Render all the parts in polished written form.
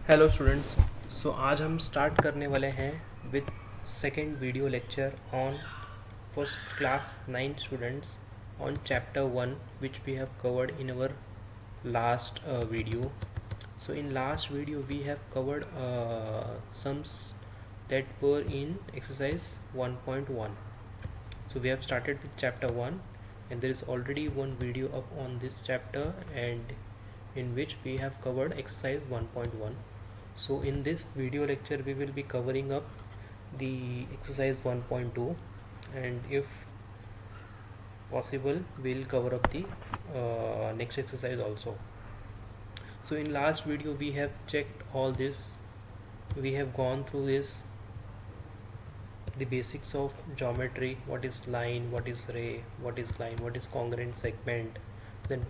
Hello students. सो आज हम start करने वाले हैं with second video lecture on first class 9 students on chapter 1 which we have covered in our last video. So in last video we have covered sums that were in exercise 1.1. So we have started with chapter 1 and there is already one video up on this chapter and in which we have covered exercise 1.1. So in this video lecture we will be covering up the exercise 1.2 and if possible we'll cover up the next exercise also. So in last video we have checked all this, we have gone through this, the basics of geometry, what is line, what is ray, what is line, what is congruent segment. Then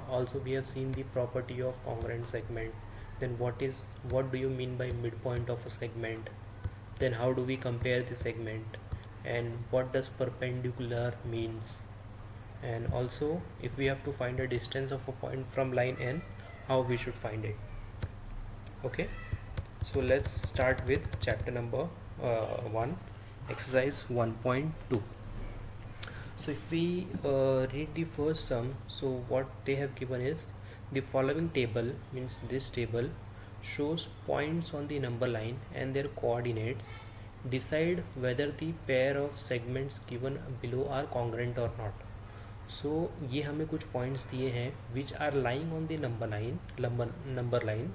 also we have seen the property of congruent segment. Then what do you mean by midpoint of a segment? Then how do we compare the segment, and what does perpendicular means? And also if we have to find a distance of a point from line n, how we should find it. Okay, so let's start with chapter number 1, exercise 1.2. So if we read the first sum, so what they have given is the following table, means this table shows points on the number line and their coordinates. Decide whether the pair of segments given below are congruent or not. So ये हमें कुछ points दिए हैं which are lying on the number line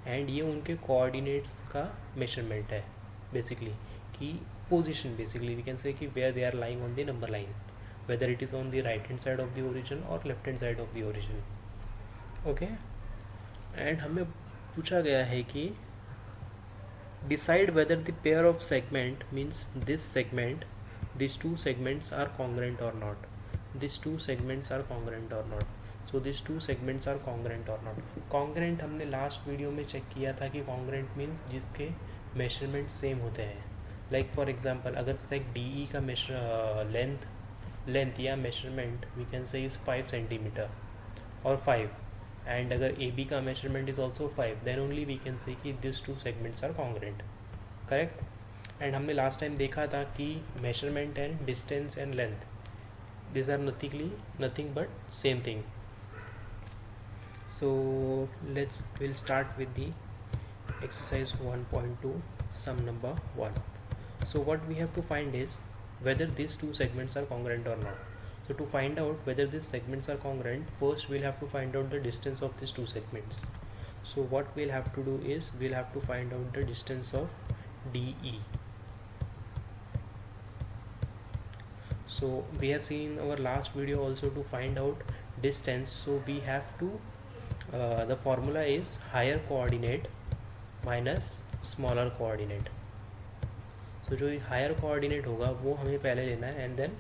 and ये उनके coordinates का measurement है basically, कि position, basically we can say कि where they are lying on the number line, whether it is on the right hand side of the origin और left hand side of the origin. Okay, and हमें पूछा गया है कि decide whether the pair of segment means this segment, this two segments are congruent और not. These two segments are congruent or not. So these two segments are congruent or not. Congruent हमने last video में check किया था कि congruent means जिसके measurement same होते हैं. Like for example अगर सेक डी ई का लेंथ या measurement we can say is 5 centimetre और 5, एंड अगर ए बी का measurement is also 5, then only we can say कि this two segments are congruent. Correct. And हमने लास्ट टाइम देखा था कि measurement and distance and length, these are nothing but same thing. So we'll start with the exercise 1.2 sum number 1. So what we have to find is whether these two segments are congruent or not. So to find out whether these segments are congruent, first we'll have to find out the distance of these two segments. So what we'll have to do is we'll have to find out the distance of DE. So we have seen in our last video also to find out distance, so we have to the formula is higher coordinate minus smaller coordinate. So जो higher coordinate होगा वो हमें पहले लेना है and then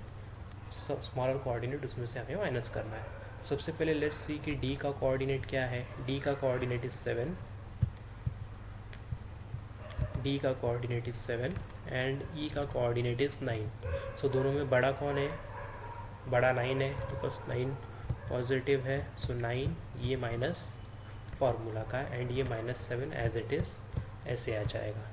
smaller coordinate उसमें से हमें माइनस करना है. सबसे पहले लेट्स सी कि डी का कोऑर्डिनेट क्या है. डी का कोऑर्डिनेट इज 7, डी का कोऑर्डिनेट इज 7 एंड ई का कोऑर्डिनेट इज़ 9. सो दोनों में बड़ा कौन है? बड़ा 9 है, बिकॉज 9 पॉजिटिव है. सो 9 ये माइनस फार्मूला का एंड ये -7 एज इट इज़ ऐसे आ जाएगा.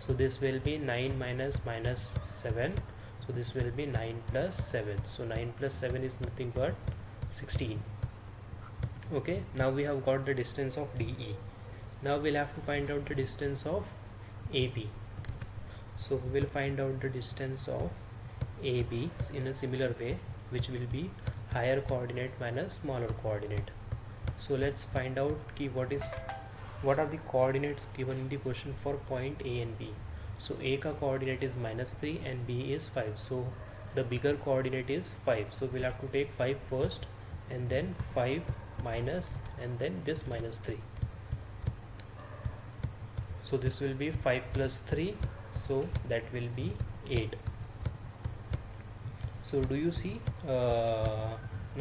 सो this will B 9 minus -7, so this will B 9 + 7. So 9 + 7 is nothing but 16. Okay, now we have got the distance of DE. Now we'll have to find out the distance of AB. So we will find out the distance of AB in a similar way, which will be higher coordinate minus smaller coordinate. So let's find out ki what are the coordinates given in the question for point A and B. So A ka coordinate is -3 and B is 5. So the bigger coordinate is 5. So we'll have to take 5 first and then 5 minus and then this -3. So this will be 5 plus 3, so that will be 8. So do you see,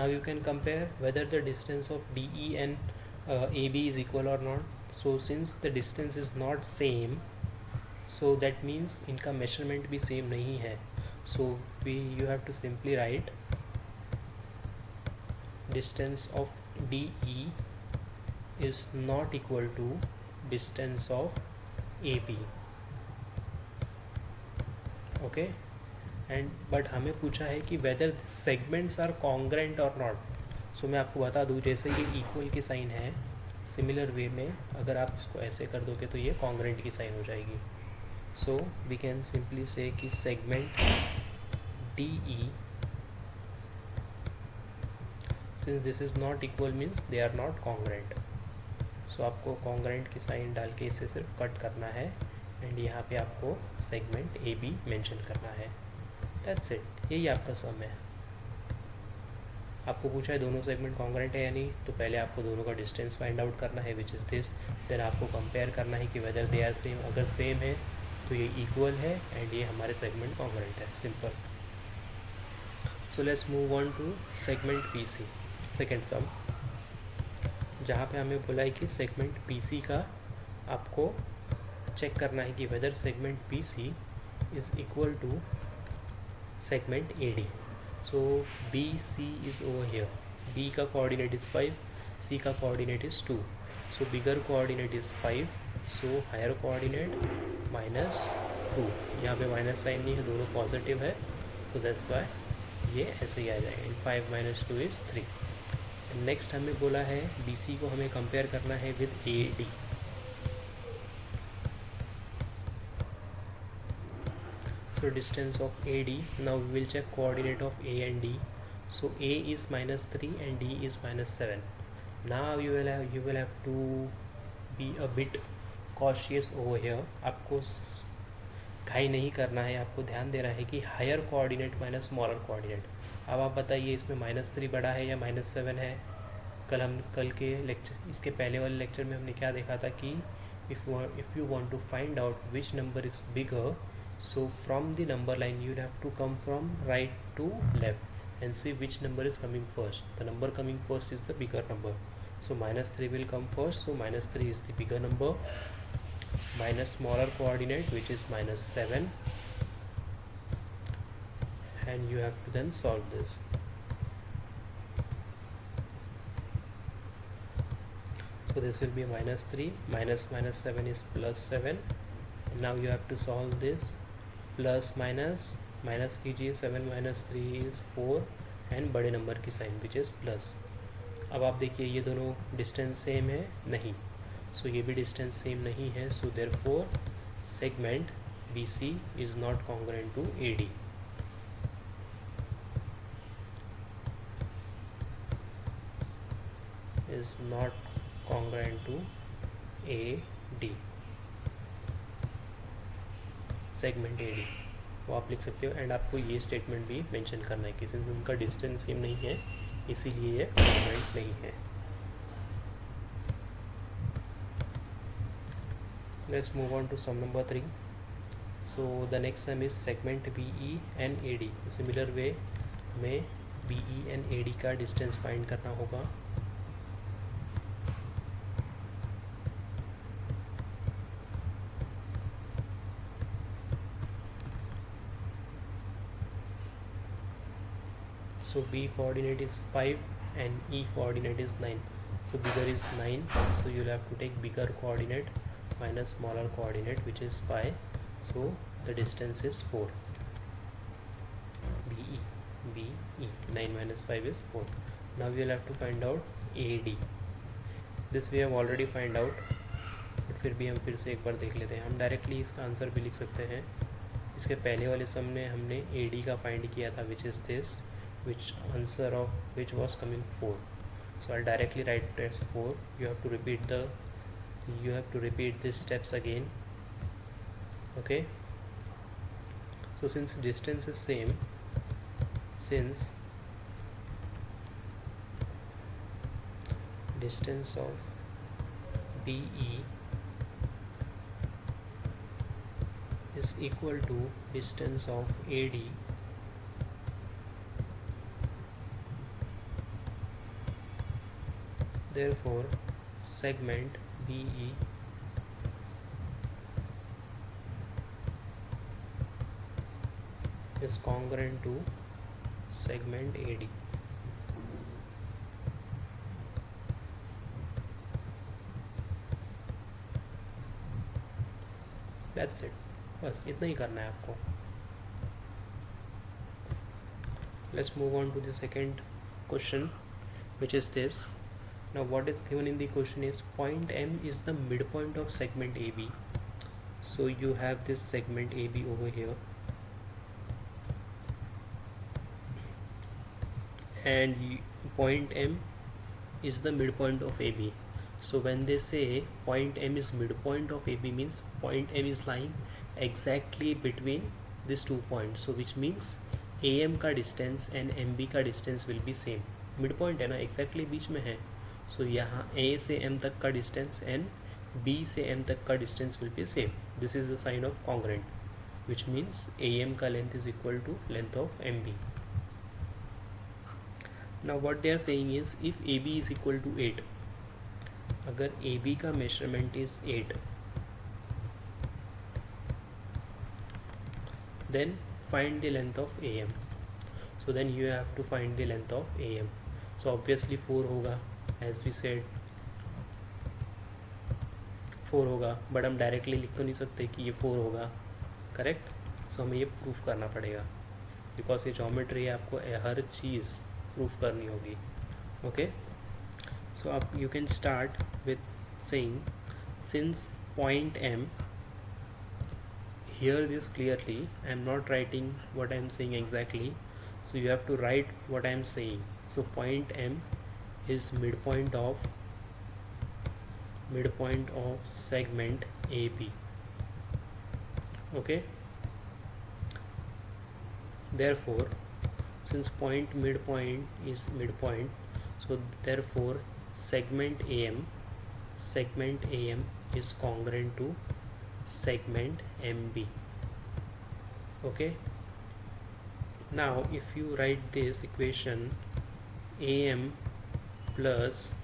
now you can compare whether the distance of DE and AB is equal or not. So since the distance is not same, so that means इनका measurement भी same नहीं है. So you have to simply write distance of DE is not equal to distance of AB. Okay, and but हमें पूछा है कि weather segments are congruent और not. सो मैं आपको बता दूं, जैसे ये इक्वल की साइन है, सिमिलर वे में अगर आप इसको ऐसे कर दोगे तो ये कॉन्ग्रेंट की साइन हो जाएगी। सो वी कैन सिंपली से कि segment D E, since this is not equal means they are not congruent. So आपको कॉन्ग्रेंट की साइन डाल के इसे सिर्फ कट करना है एंड यहाँ पे आपको सेगमेंट ए बी मेंशन करना है। दैट्स इट, यही आपका सम है। आपको पूछा है दोनों सेगमेंट कॉन्ग्रेंट है या नहीं, तो पहले आपको दोनों का डिस्टेंस फाइंड आउट करना है विच इज़ दिस, देन आपको कंपेयर करना है कि वेदर दे आर सेम। अगर सेम है तो ये इक्वल है एंड ये हमारे सेगमेंट कॉन्ग्रेंट है, simple. So let's move on to segment P C, second sum, जहाँ पे हमें बोला है कि सेगमेंट पी सी का आपको चेक करना है कि whether segment P C is equal to segment AD. So BC is over here. B का coordinate is 5, C का coordinate is 2. So bigger coordinate is 5. So higher coordinate minus 2. यहाँ पे minus sign नहीं है, दोनों पॉजिटिव है, so that's why ये ऐसे ही आ जाएगा। 5 minus 2 is 3. नेक्स्ट हमें बोला है BC को हमें कंपेयर करना है with AD. So distance of AD, now we will check coordinate of A and D. So A is -3 and D is -7. Now you will have to be a bit cautious over here. आपको घाई नहीं करना है, आपको ध्यान देना है कि higher coordinate minus smaller coordinate. अब आप बताइए इसमें -3 बड़ा है या -7 है। कल के लेक्चर, इसके पहले वाले लेक्चर में हमने क्या देखा था कि if you want to find out which number is bigger, so from the number line you have to come from right to left and see which number is coming first. The number coming first is the bigger number, so -3 will come first, so -3 is the bigger number, minus smaller coordinate which is -7, and you have to then solve this. So this will be -3 minus -7 is +7. Now you have to solve this. Plus minus कीजिए, 7 minus 3 is 4 and बड़े number की sign which is plus. अब आप देखिए ये दोनों distance same है नहीं, सो ये भी डिस्टेंस सेम नहीं है, so therefore segment B C is not congruent to A D. Is not congruent to A D, segment A D, वो आप लिख सकते हो। एंड आपको ये स्टेटमेंट भी मेंशन करना है कि सिंस उनका डिस्टेंस सेम नहीं है इसीलिए ये कॉन्ग्रुएंट नहीं है। Let's move on to sum number 3. So the next sum is segment B E and A D. Similar way में B E and A D का डिस्टेंस फाइंड करना होगा। So B coordinate is 5 and E coordinate is 9. So bigger is 9, so you'll have to take bigger coordinate minus smaller coordinate which is 5. So the distance is 4. BE 9 minus 5 is 4. Now we'll have to find out AD. This we have already find out, but फिर भी हम फिर से एक बार देख लेते हैं। हम डायरेक्टली इसका आंसर भी लिख सकते हैं। इसके पहले वाले सम में हमने AD का फाइंड किया था which is this, which answer of which was coming 4. So I'll directly write it as 4. You have to repeat these steps again. Okay, so since distance is same, since distance of BE is equal to distance of AD, therefore segment BE is congruent to segment AD. That's it, बस इतना ही करना है आपको. Let's move on to the second question, which is this. Now what is given in the question is point M is the midpoint of segment AB. So you have this segment AB over here, and point M is the midpoint of AB. So when they say point M is midpoint of AB, means point M is lying exactly between these 2 points. So which means AM का distance and MB का distance will be same. Midpoint है ना, exactly बीच में है. So यहाँ A से M तक का distance and B से M तक का distance will be same. This is the sign of congruent, which means AM का length is equal to length of MB. Now what they are saying is if AB is equal to 8, अगर AB का measurement is 8, then find the length of AM. So then you have to find the length of AM. So obviously 4 होगा, as we said 4 होगा, but हम directly लिख तो नहीं सकते कि ये 4 होगा, करेक्ट. सो हमें ये प्रूफ करना पड़ेगा, बिकॉज ये ज्योमेट्री है, आपको हर चीज़ प्रूफ करनी होगी. Okay, so you can start with saying since point M, hear this clearly, I am not writing what I am saying exactly, so you have to write what I am saying. So point M is midpoint of segment AB. Okay, therefore since midpoint is midpoint, so therefore segment AM is congruent to segment MB. Okay, now if you write this equation, AM plus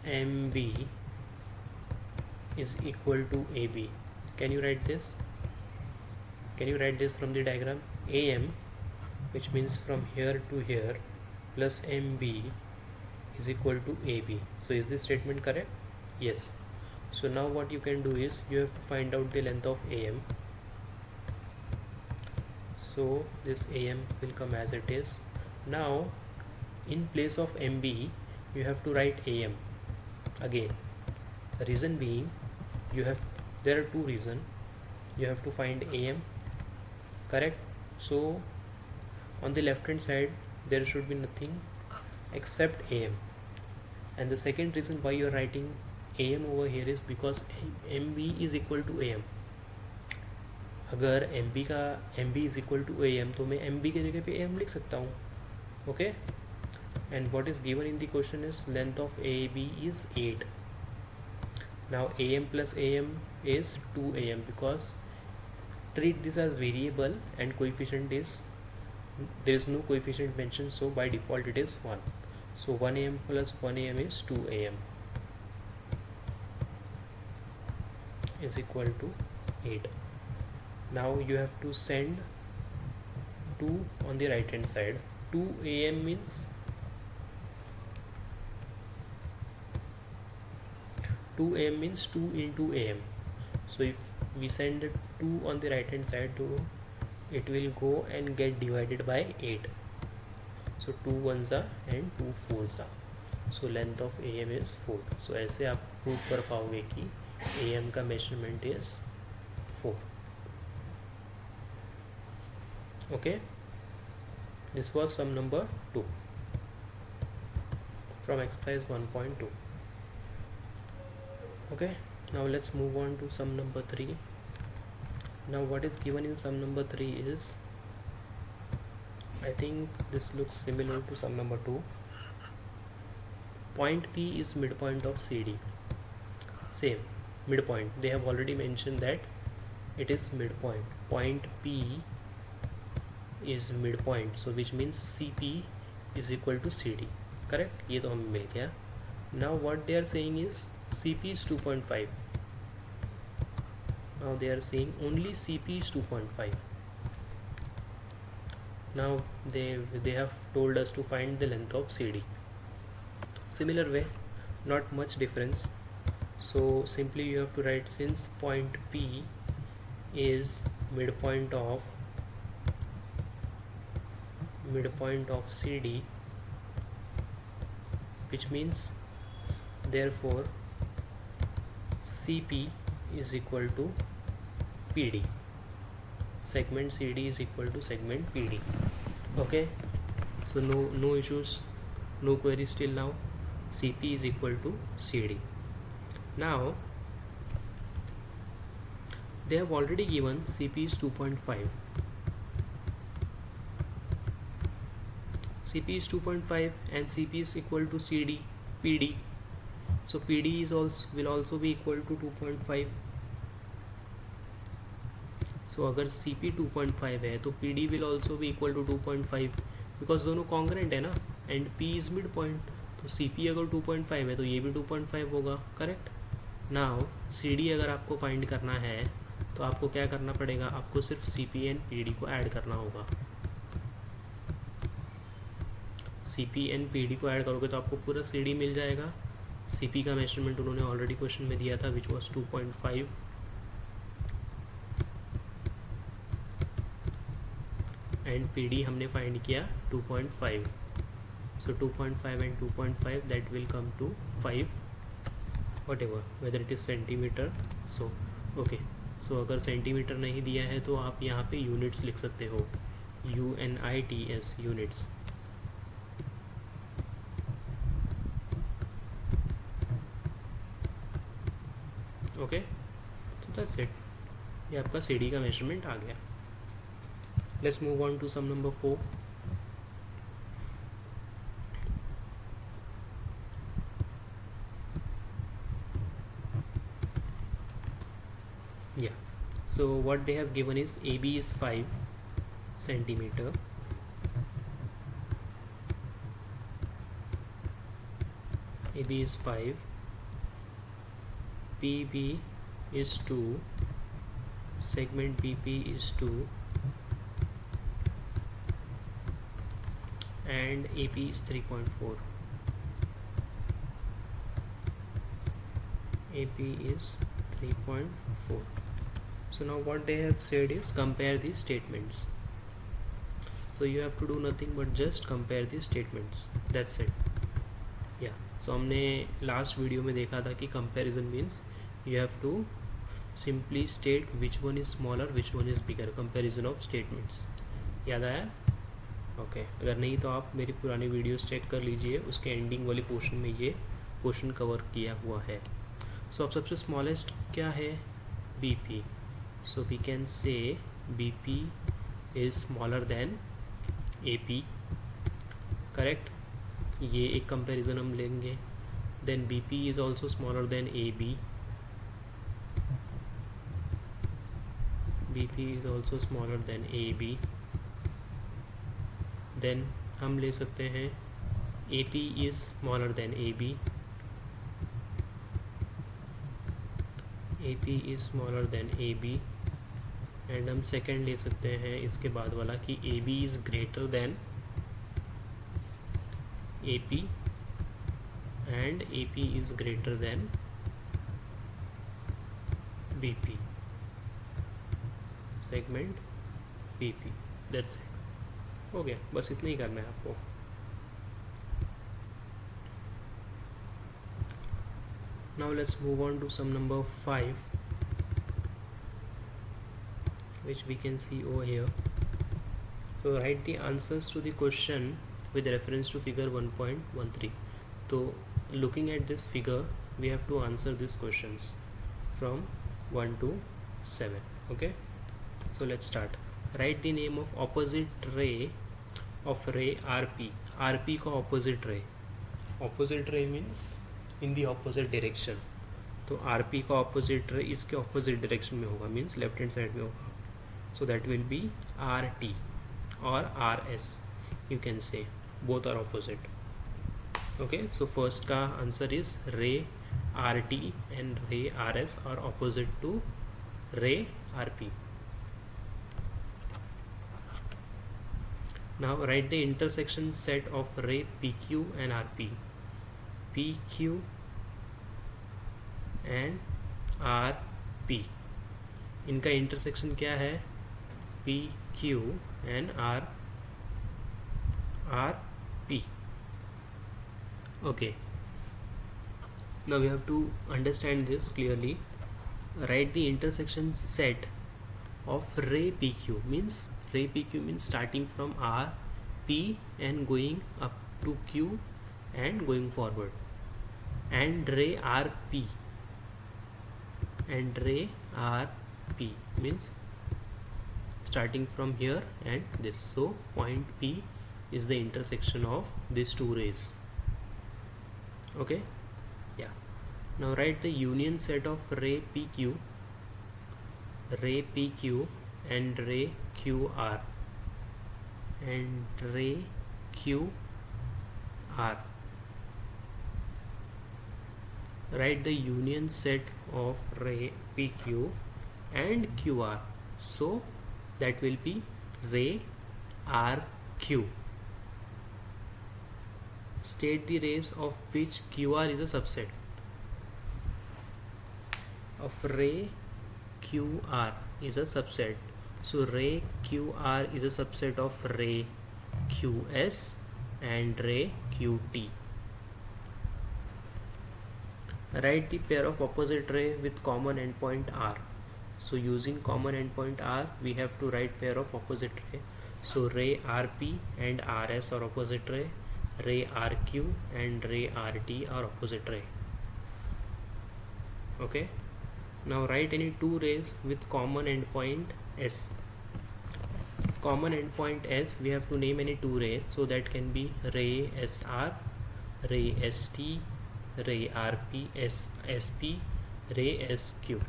MB is equal to AB. Can you write this? Can you write this from the diagram? AM, which means from here to here, plus MB is equal to AB. So is this statement correct? Yes. So now what you can do is you have to find out the length of AM. So this AM will come as it is. Now in place of MB you have to write AM again. The reason being, there are two reasons. You have to find AM, correct? So on the left hand side there should be nothing except AM, and the second reason why you are writing AM over here is because MB is equal to AM. अगर MB is equal to AM तो मैं MB के जगह पे AM लिख सकता हूँ. Okay, and what is given in the question is length of AB is 8. Now AM plus AM is 2AM, because treat this as variable and coefficient is, there is no coefficient mentioned, so by default it is 1. So 1AM plus 1AM is 2AM is equal to 8. Now you have to send 2 on the right hand side. 2AM means 2AM means 2 into AM. So if we send 2 on the right hand side, it will go and get divided by 8. So 2 ones are and 2 fours are. So length of AM is 4. So ऐसे आप prove कर पाओगे कि AM का measurement is 4. Okay, this was sum number 2 from exercise 1.2. Okay, now let's move on to sum number 3. Now what is given in sum number 3 is, I think this looks similar to sum number 2. Point P is midpoint of CD. Same, midpoint. They have already mentioned that it is midpoint. Point P is midpoint, so which means CP is equal to CD. Correct? ये तो हमें मिल गया. Now what they are saying is CP is 2.5. Now they are saying only CP is 2.5. Now they have told us to find the length of CD. Similar way, not much difference. So simply you have to write, since point P is midpoint of CD, which means therefore CP is equal to PD. Segment CD is equal to segment PD. Okay, so no issues, no queries till now. CP is equal to CD. Now they have already given CP is 2.5. CP is 2.5 and CP is equal to CD PD. So PD is will also be equal to 2.5. So अगर CP 2.5 है तो PD will also be equal to 2.5 because दोनों congruent है ना, and P is midpoint. तो CP अगर 2.5 है तो ये भी 2.5 होगा, करेक्ट. नाउ CD अगर आपको फाइंड करना है तो आपको क्या करना पड़ेगा, आपको सिर्फ CP एंड PD को ऐड करना होगा. CP एंड PD को ऐड करोगे तो आपको पूरा CD मिल जाएगा. CP का मेजरमेंट उन्होंने ऑलरेडी क्वेश्चन में दिया था, विच वॉज 2.5. एंड PD हमने फाइंड किया 2.5. So 2.5 and 2.5 that will come to 5 whatever, whether it is centimeter. So okay, so अगर सेंटीमीटर नहीं दिया है तो आप यहाँ पे यूनिट्स लिख सकते हो, UNITS units. Okay, so that's it. ये आपका CD का मेजरमेंट आ गया. Let's move on to sum number 4. Yeah, so what they have given is AB is 5 centimeter, AB is 5, PB is 2, segment BP is 2, and AP is 3.4. AP is 3.4. So now what they have said is compare the statements. So you have to do nothing but just compare the statements. That's it. Yeah. So हमने last video में देखा था कि comparison means you have to simply state which one is smaller, which one is bigger. Comparison of statements. याद आया? Okay, अगर नहीं तो आप मेरी पुरानी वीडियोस चेक कर लीजिए, उसके एंडिंग वाले पोर्शन में ये पोर्शन कवर किया हुआ है. सो अब सबसे स्मॉलेस्ट क्या है, BP. So we can say BP is smaller than AP, correct. ये एक कंपैरिजन हम लेंगे. Then BP is also smaller than AB, BP is also smaller than AB. देन हम ले सकते हैं AP is smaller than AB, AP is smaller than AB. And हम सेकेंड ले सकते हैं इसके बाद वाला कि AB is greater than AP and AP is greater than BP, segment BP. That's it. हो गया, बस इतना ही करना है आपको. Now let's move on to sum number 5, which we can see over here. So write the answers to the question with reference to figure 1.13. So looking at this figure, we have to answer these questions from 1 to 7. Okay, so let's start. Write the name of opposite ray of ray RP. RP का opposite ray. Opposite ray means in the opposite direction. तो RP का opposite ray इसके opposite direction में होगा, means left hand side में होगा. So that will be RT or RS. You can say both are opposite. Okay, so first का answer is ray RT and ray RS are opposite to ray RP. Now write the intersection set of ray PQ and RP. PQ and RP इनका intersection क्या है, P Q and R P. Okay, now we have to understand this clearly. Write the intersection set of ray PQ. Ray PQ means starting from R, P and going up to Q and going forward, and ray RP, and ray RP means starting from here and this. So point P is the intersection of these two rays. Okay, yeah. Now write the union set of ray PQ and ray QR and ray QR. Write the union set of ray PQ and QR, so that will be ray RQ. State the rays of which QR is a subset. Of ray QR is a subset. So ray QR is a subset of ray QS and ray QT. Write the pair of opposite ray with common endpoint R. So using common endpoint R, we have to write pair of opposite ray. So ray RP and RS are opposite ray. Ray RQ and ray RT are opposite ray. Okay, now write any two rays with common endpoint S. Common endpoint S, we have to name any two rays, so that can be ray SR, ray ST, ray RP, SP, ray SQ.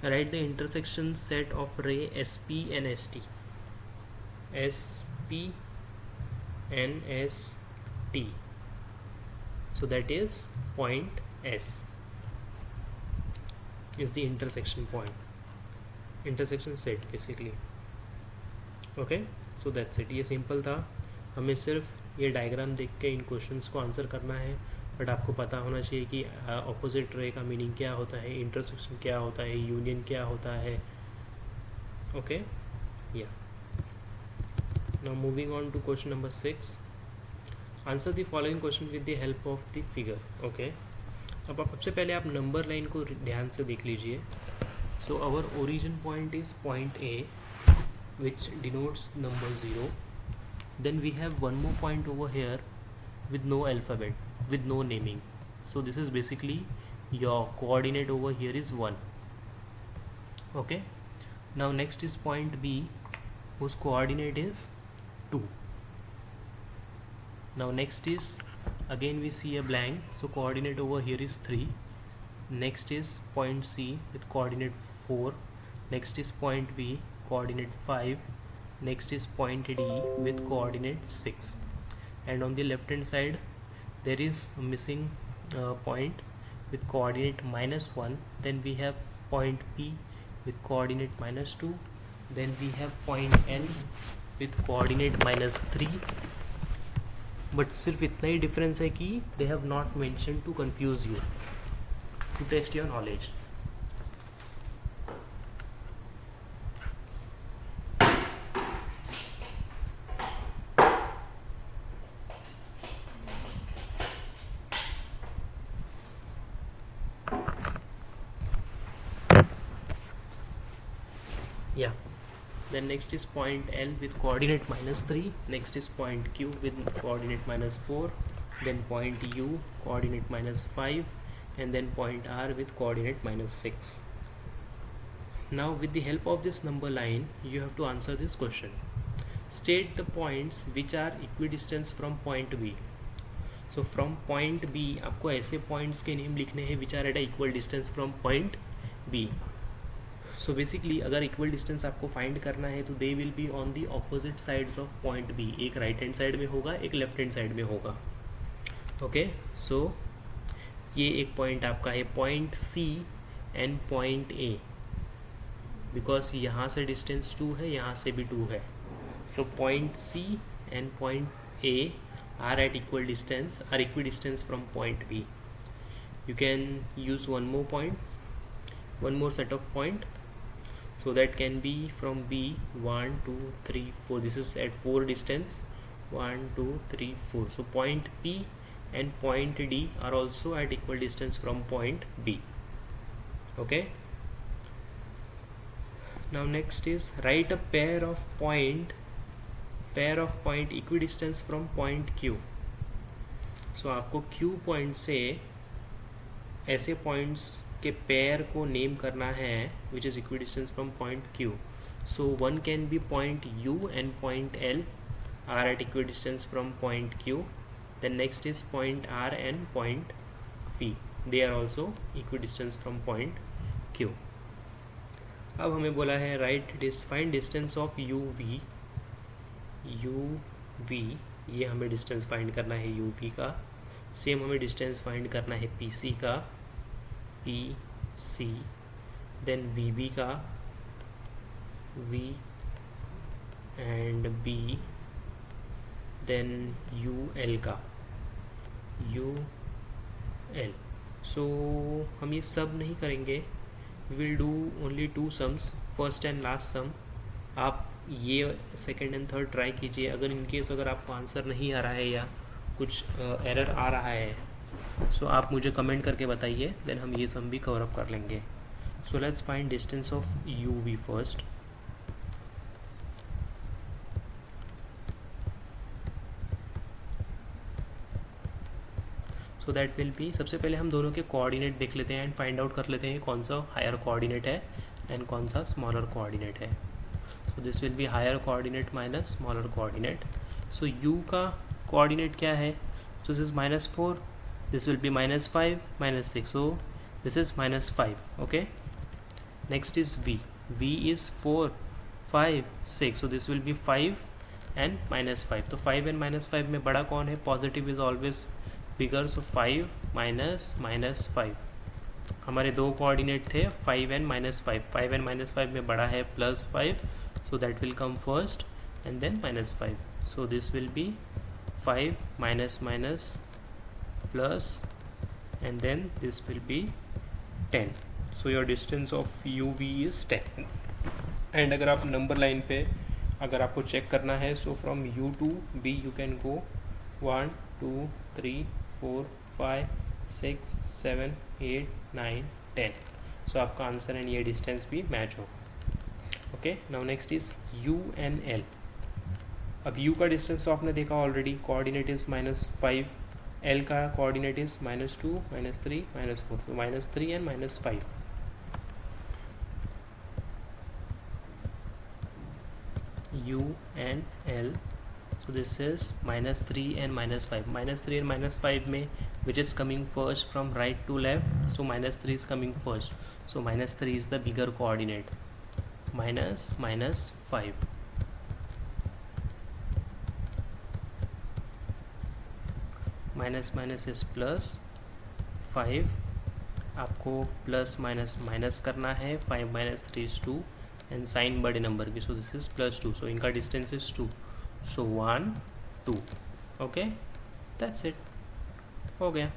Write the intersection set of ray SP and ST. SP and ST, so that is point S is the intersection point, intersection set basically. Okay, so that's it. ये simple था, हमें सिर्फ ये diagram देख के इन questions को answer करना है, बट आपको पता होना चाहिए कि ऑपोजिट रे का मीनिंग क्या होता है, इंटरसेक्शन क्या होता है, यूनियन क्या होता है. ओके, या. Now moving on to question number 6. Answer the following question with the help of the figure. Okay. अब आप सबसे पहले आप नंबर लाइन को ध्यान से देख लीजिए. So our origin point is point A, which denotes number 0. Then we have one more point over here with no alphabet, with no naming. So this is basically your coordinate over here is 1. Okay. Now next is point B, whose coordinate is 2. Now next is, again we see a blank, so coordinate over here is 3. Next is point C with coordinate 4. Next is point B, coordinate 5. Next is point D with coordinate 6. And on the left hand side there is a missing point with coordinate -1. Then we have point P with coordinate -2. Then we have point N with coordinate -3. But सिर्फ इतना ही difference है कि they have not mention to confuse you, to test your knowledge. Yeah. Then next is point L with coordinate -3. Next is point Q with coordinate -4. Then point U coordinate -5, and then point R with coordinate -6. Now with the help of this number line, you have to answer this question. State the points which are equidistant from point B. So from point B आपको ऐसे points के name लिखने हैं which are at a equal distance from point B. So basically अगर equal distance आपको find करना है तो they will be on the opposite sides of point B. एक राइट हैंड साइड में होगा, एक लेफ्ट हैंड साइड में होगा. ओके, सो ये एक पॉइंट आपका है point C and point A, because यहाँ से डिस्टेंस 2 है, यहाँ से भी 2 है. So point C and point A are at equal distance, are equidistance from point B. You can use one more point. one more set of point, so that can be from B 1 2 3 4. This is at 4 distance, 1 2 3 4. So point P and point D are also at equal distance from point B. Okay, now next is write a pair of point equidistance from point Q. So आपको Q point से ऐसे points के pair को name करना है which is equidistance from point Q. So one can be point U and point L are at equidistance from point Q. Then next is point R and point P, they are also equidistance from point Q. अब हमें बोला है right find distance of UV. ये हमें distance find करना है UV का. Same हमें डिस्टेंस फाइंड करना है PC का, PC. देन VB का, V and B. Then UL का, UL. सो हम ये सब नहीं करेंगे, will do only 2 sums, first and last sum. आप ये सेकेंड एंड थर्ड ट्राई कीजिए. अगर इनकेस अगर आपको आंसर नहीं आ रहा है या कुछ एरर आ रहा है सो आप मुझे कमेंट करके बताइए, देन हम ये सम भी कवर अप कर लेंगे. So let's find distance of UV first. So that will be, सबसे पहले हम दोनों के कोऑर्डिनेट देख लेते हैं एंड फाइंड आउट कर लेते हैं कौन सा हायर कोऑर्डिनेट है एंड कौन सा स्मॉलर कोऑर्डिनेट है. So this will be higher coordinate minus smaller coordinate. So U का कोऑर्डिनेट क्या है? So this is -4, this will be -5, -6. So this is -5. Okay, next is V is 4 5 6. So this will be 5 and -5. तो 5 and -5 में बड़ा कौन है? Positive is always bigger. So 5 -5. हमारे दो कोऑर्डिनेट थे 5 एंड -5. 5 एंड -5 में बड़ा है +5. So that will come first and then -5. So this will be 5 minus plus and then this will be 10. So your distance of UV is 10. and अगर आप number line पे अगर आपको चेक करना है so from U to B you can go 1 2 3 4 5 6 7 8 9 10. सो आपका answer and ये distance भी मैच हो. Okay, now next is U and L. अब U का डिस्टेंस तो आपने देखा ऑलरेडी, कोऑर्डिनेट इज -5. L का कोऑर्डिनेट इज -2 -3 -4. तो -3 and -5. U and L. So this is -3 and -5. -3 and -5 में which is coming first from right to left. So -3 is coming first. So -3 is the bigger coordinate. -5. Minus is +5. आपको plus minus minus करना है. 5 - 3 is 2 and sign बड़े number की. सो this is +2. सो इनका distance is 2. So 1 2. Okay, that's it, हो गया.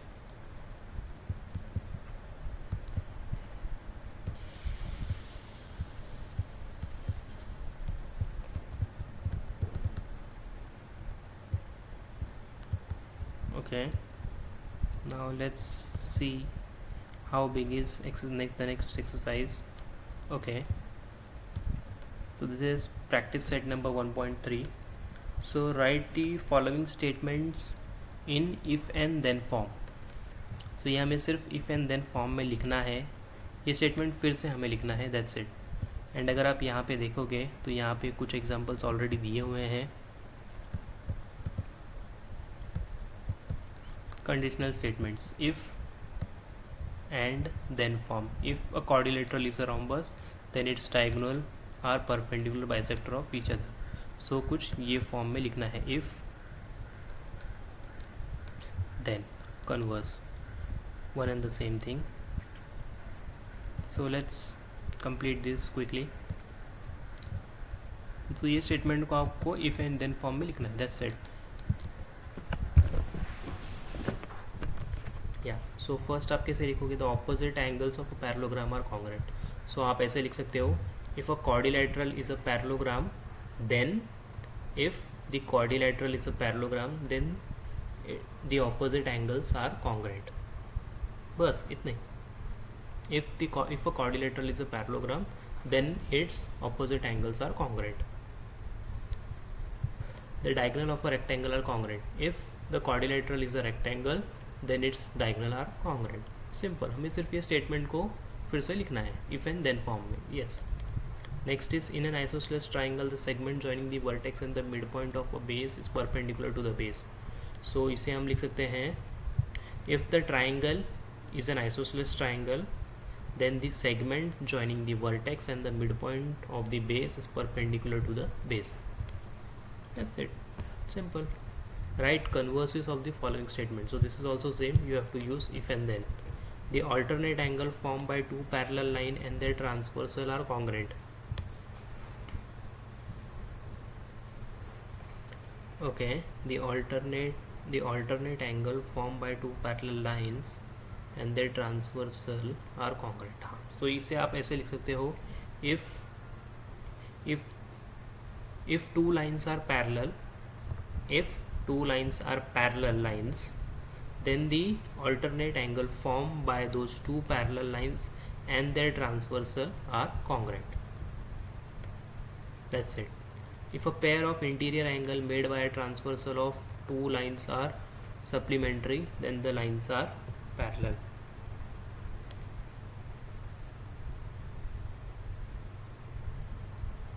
Okay, now let's see how big is the next exercise. Okay, so this is practice set number 1.3. so write the following statements in if and then form. so ये हमें सिर्फ if and then form में लिखना है. ये statement फिर से हमें लिखना है, that's it. एंड अगर आप यहाँ पे देखोगे तो यहाँ पे कुछ एग्जांपल्स ऑलरेडी दिए हुए हैं. Conditional statements, if and then form. If a quadrilateral is a rhombus then its diagonal are perpendicular bisector of each other. So कुछ ये फॉर्म में लिखना है, if then converse, one and the same thing. So let's complete this quickly. तो ये statement को आपको if and then form में लिखना है, that's it. सो फर्स्ट आप कैसे लिखोगे, the opposite angles of a parallelogram are congruent. So आप ऐसे लिख सकते हो, if a quadrilateral is a parallelogram then if the quadrilateral is a parallelogram then the opposite angles are congruent. बस इतना ही. if a quadrilateral is a parallelogram then its opposite angles are congruent. The diagonal of a rectangle are congruent. if the quadrilateral is a rectangle then its diagonal are congruent. Simple. हमें सिर्फ ये statement को फिर से लिखना है if and then form में. Yes. Next is, in an isosceles triangle the segment joining the vertex and the midpoint of a base is perpendicular to the base. So इसे हम लिख सकते हैं, if the triangle is an isosceles triangle then the segment joining the vertex and the midpoint of the base is perpendicular to the base. That's it. Simple. Write converses of the following statement. So this is also same, you have to use if and then. The alternate angle formed by two parallel lines and their transversal are congruent. Okay, the alternate angle formed by two parallel lines and their transversal are congruent. हाँ, so इसे आप ऐसे लिख सकते हो, if two lines are parallel lines then the alternate angle formed by those two parallel lines and their transversal are congruent. That's it. If a pair of interior angle made by a transversal of two lines are supplementary then the lines are parallel.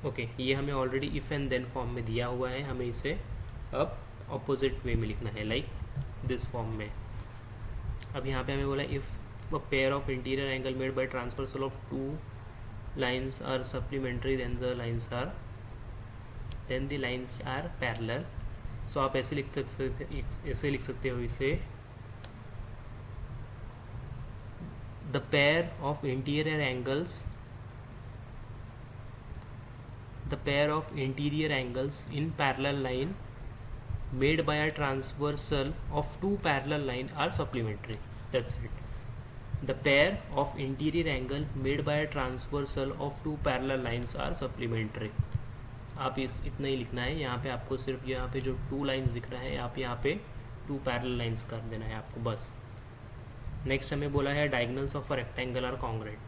Okay, ये हमें already if and then form में दिया हुआ है, हमें इसे अब opposite way में लिखना है, लाइक दिस फॉर्म में. अब यहाँ पे हमें बोला if a pair of interior angle made by transversal of two lines are supplementary then the lines are parallel. So आप ऐसे लिख सकते हो इसे, the pair of interior angles in parallel line made by a transversal of two parallel lines are supplementary. That's it. The pair of interior angle made by a transversal of two parallel lines are supplementary. आप इतना ही लिखना है. यहाँ पे आपको सिर्फ यहाँ पे जो टू लाइन्स दिख रहा है आप यहाँ पे टू पैरेलल लाइन्स कर देना है आपको, बस. नेक्स्ट हमें बोला है diagonals of a rectangle are congruent.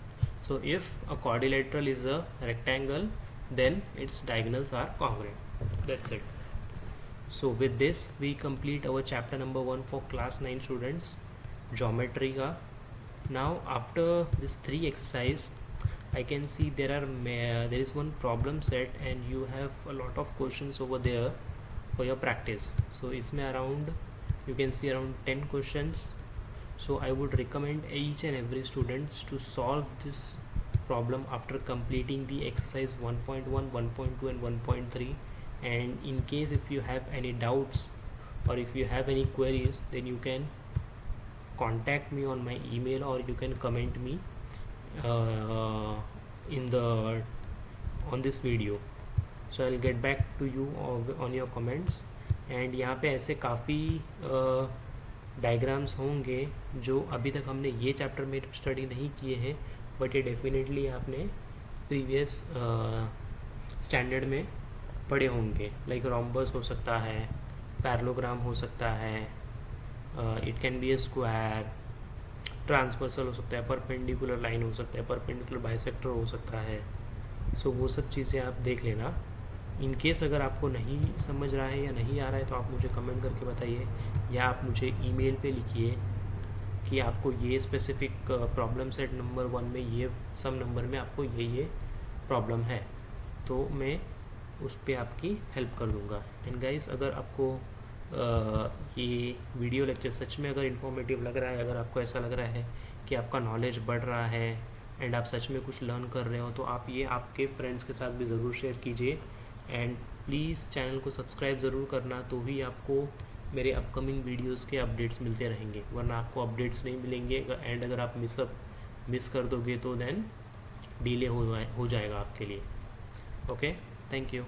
So if a quadrilateral is a rectangle then its diagonals are congruent. That's it. So with this we complete our chapter number 1 for class 9 students, geometry ka. Now after this 3 exercise I can see there is one problem set and you have a lot of questions over there for your practice. So isme around you can see around 10 questions. So I would recommend each and every student to solve this problem after completing the exercise 1.1, 1.2 and 1.3. And in case if you have any doubts or if you have any queries then you can contact me on my email or you can comment me on this video. So I'll get back to you on your comments. and यहाँ पे ऐसे काफ़ी diagrams होंगे जो अभी तक हमने ये चैप्टर में स्टडी नहीं किए हैं, बट ये डेफिनेटली आपने प्रीवियस स्टैंडर्ड में पढ़े होंगे. लाइक रोम्बस हो सकता है, पैरेललोग्राम हो सकता है, it can be A square, transversal हो सकता है, परपेंडिकुलर लाइन हो सकता है, परपेंडिकुलर बाइसेक्टर हो सकता है. सो वो सब चीज़ें आप देख लेना. इन केस अगर आपको नहीं समझ रहा है या नहीं आ रहा है तो आप मुझे कमेंट करके बताइए या आप मुझे ईमेल पे लिखिए कि आपको ये स्पेसिफिक प्रॉब्लम सेट नंबर 1 में ये सम नंबर में आपको ये प्रॉब्लम है, तो मैं उस पर आपकी हेल्प कर दूंगा. एंड गाइस, अगर आपको ये वीडियो लेक्चर सच में अगर इन्फॉर्मेटिव लग रहा है, अगर आपको ऐसा लग रहा है कि आपका नॉलेज बढ़ रहा है एंड आप सच में कुछ लर्न कर रहे हो, तो आप ये आपके फ्रेंड्स के साथ भी ज़रूर शेयर कीजिए. एंड प्लीज़ चैनल को सब्सक्राइब ज़रूर करना, तो ही आपको मेरे अपकमिंग वीडियोस के अपडेट्स मिलते रहेंगे, वरना आपको अपडेट्स नहीं मिलेंगे. एंड अगर आप मिस कर दोगे तो देन डिले हो जाएगा आपके लिए. Okay, thank you.